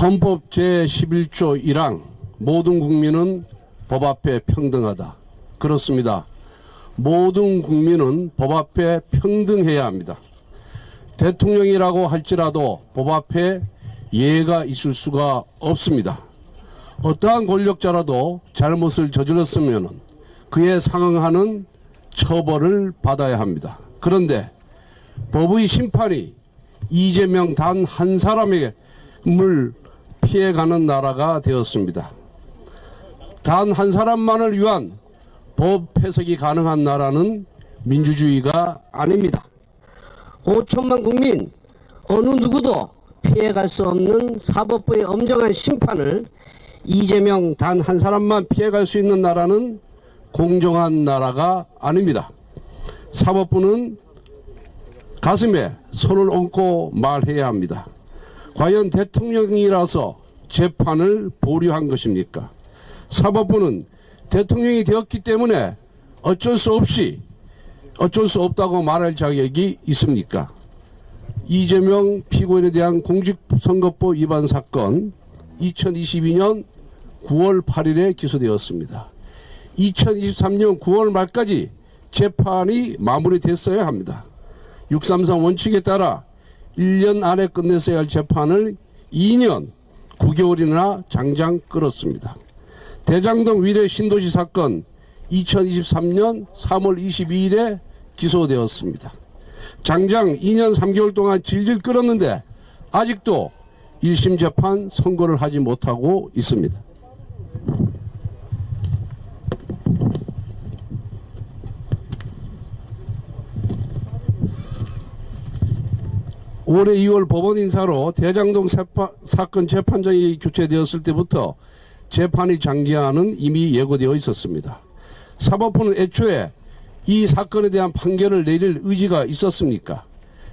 헌법 제11조 1항 모든 국민은 법 앞에 평등하다. 그렇습니다. 모든 국민은 법 앞에 평등해야 합니다. 대통령이라고 할지라도 법 앞에 예가 있을 수가 없습니다. 어떠한 권력자라도 잘못을 저질렀으면 그에 상응하는 처벌을 받아야 합니다. 그런데 법의 심판이 이재명 단 한 사람에게 물 피해가는 나라가 되었습니다. 단 한 사람만을 위한 법 해석이 가능한 나라는 민주주의가 아닙니다. 5천만 국민 어느 누구도 피해갈 수 없는 사법부의 엄정한 심판을 이재명 단 한 사람만 피해갈 수 있는 나라는 공정한 나라가 아닙니다. 사법부는 가슴에 손을 얹고 말해야 합니다. 과연 대통령이라서 재판을 보류한 것입니까? 사법부는 대통령이 되었기 때문에 어쩔 수 없다고 말할 자격이 있습니까? 이재명 피고인에 대한 공직선거법 위반 사건 2022년 9월 8일에 기소되었습니다. 2023년 9월 말까지 재판이 마무리됐어야 합니다. 633 원칙에 따라 1년 안에 끝냈어야 할 재판을 2년 9개월이나 장장 끌었습니다. 대장동 위례 신도시 사건 2023년 3월 22일에 기소되었습니다. 장장 2년 3개월 동안 질질 끌었는데 아직도 1심 재판 선고를 하지 못하고 있습니다. 올해 2월 법원 인사로 대장동 사건 재판장이 교체되었을 때부터 재판이 장기화는 이미 예고되어 있었습니다. 사법부는 애초에 이 사건에 대한 판결을 내릴 의지가 있었습니까?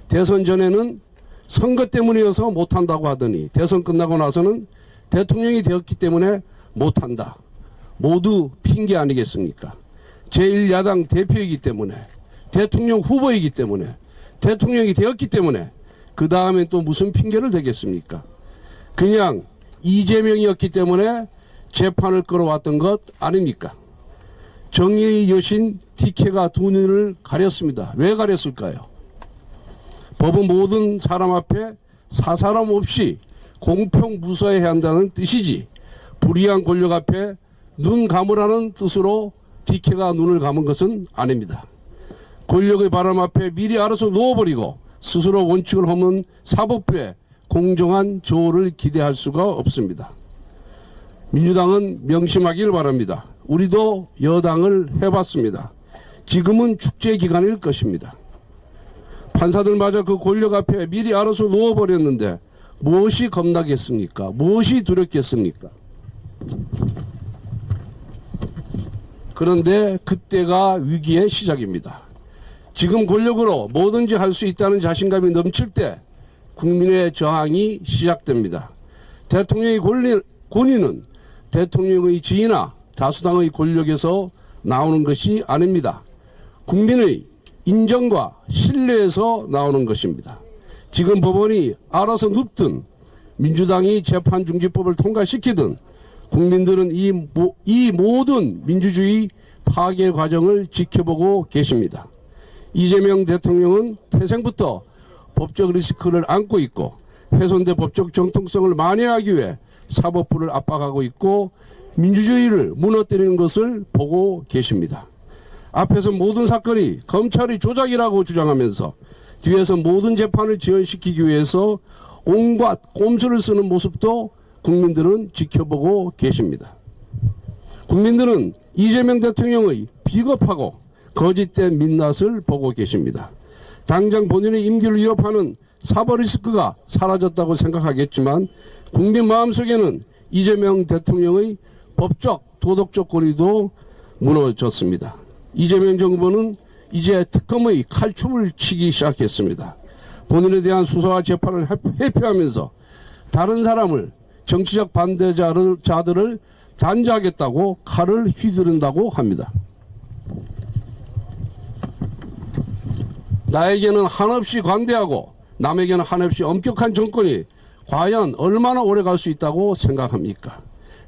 대선 전에는 선거 때문이어서 못한다고 하더니 대선 끝나고 나서는 대통령이 되었기 때문에 못한다. 모두 핑계 아니겠습니까? 제1야당 대표이기 때문에, 대통령 후보이기 때문에, 대통령이 되었기 때문에 그 다음에 또 무슨 핑계를 대겠습니까? 그냥 이재명이었기 때문에 재판을 끌어왔던 것 아닙니까? 정의의 여신 TK가 두 눈을 가렸습니다. 왜 가렸을까요? 법은 모든 사람 앞에 사사람 없이 공평 무서워해야 한다는 뜻이지 불의한 권력 앞에 눈 감으라는 뜻으로 TK가 눈을 감은 것은 아닙니다. 권력의 바람 앞에 미리 알아서 누워버리고 스스로 원칙을 허문 사법부에 공정한 조를 기대할 수가 없습니다. 민주당은 명심하길 바랍니다. 우리도 여당을 해봤습니다. 지금은 축제 기간일 것입니다. 판사들마저 그 권력 앞에 미리 알아서 누워버렸는데 무엇이 겁나겠습니까? 무엇이 두렵겠습니까? 그런데 그때가 위기의 시작입니다. 지금 권력으로 뭐든지 할 수 있다는 자신감이 넘칠 때 국민의 저항이 시작됩니다. 대통령의 권위는 대통령의 지위나 다수당의 권력에서 나오는 것이 아닙니다. 국민의 인정과 신뢰에서 나오는 것입니다. 지금 법원이 알아서 눕든 민주당이 재판중지법을 통과시키든 국민들은 이 모든 민주주의 파괴 과정을 지켜보고 계십니다. 이재명 대통령은 태생부터 법적 리스크를 안고 있고 훼손된 법적 정통성을 만회하기 위해 사법부를 압박하고 있고 민주주의를 무너뜨리는 것을 보고 계십니다. 앞에서 모든 사건이 검찰의 조작이라고 주장하면서 뒤에서 모든 재판을 지연시키기 위해서 온갖 꼼수를 쓰는 모습도 국민들은 지켜보고 계십니다. 국민들은 이재명 대통령의 비겁하고 거짓된 민낯을 보고 계십니다. 당장 본인의 임기를 위협하는 사법 리스크가 사라졌다고 생각하겠지만 국민 마음속에는 이재명 대통령의 법적 도덕적 권위도 무너졌습니다. 이재명 정부는 이제 특검의 칼춤을 치기 시작했습니다. 본인에 대한 수사와 재판을 회피하면서 다른 사람을 정치적 반대자들을 단죄하겠다고 칼을 휘두른다고 합니다. 나에게는 한없이 관대하고 남에게는 한없이 엄격한 정권이 과연 얼마나 오래 갈 수 있다고 생각합니까?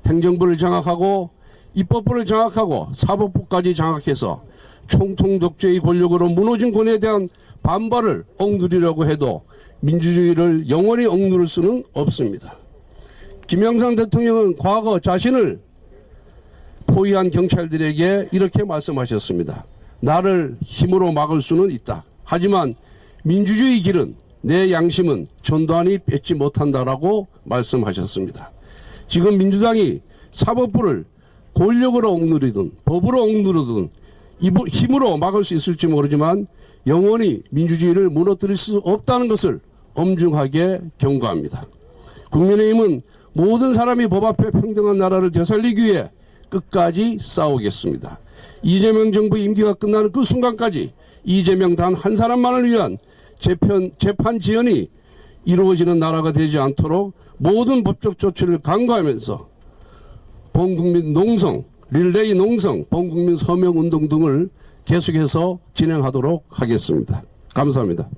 행정부를 장악하고 입법부를 장악하고 사법부까지 장악해서 총통독재의 권력으로 무너진 권에 대한 반발을 억누르려고 해도 민주주의를 영원히 억누를 수는 없습니다. 김영삼 대통령은 과거 자신을 포위한 경찰들에게 이렇게 말씀하셨습니다. 나를 힘으로 막을 수는 있다. 하지만 민주주의 길은 내 양심은 전두환이 뺏지 못한다라고 말씀하셨습니다. 지금 민주당이 사법부를 권력으로 억누르든 법으로 억누르든 힘으로 막을 수 있을지 모르지만 영원히 민주주의를 무너뜨릴 수 없다는 것을 엄중하게 경고합니다. 국민의힘은 모든 사람이 법 앞에 평등한 나라를 되살리기 위해 끝까지 싸우겠습니다. 이재명 정부 임기가 끝나는 그 순간까지 이재명 단 한 사람만을 위한 재판 지연이 이루어지는 나라가 되지 않도록 모든 법적 조치를 강구하면서 범국민 농성, 릴레이 농성, 범국민 서명 운동 등을 계속해서 진행하도록 하겠습니다. 감사합니다.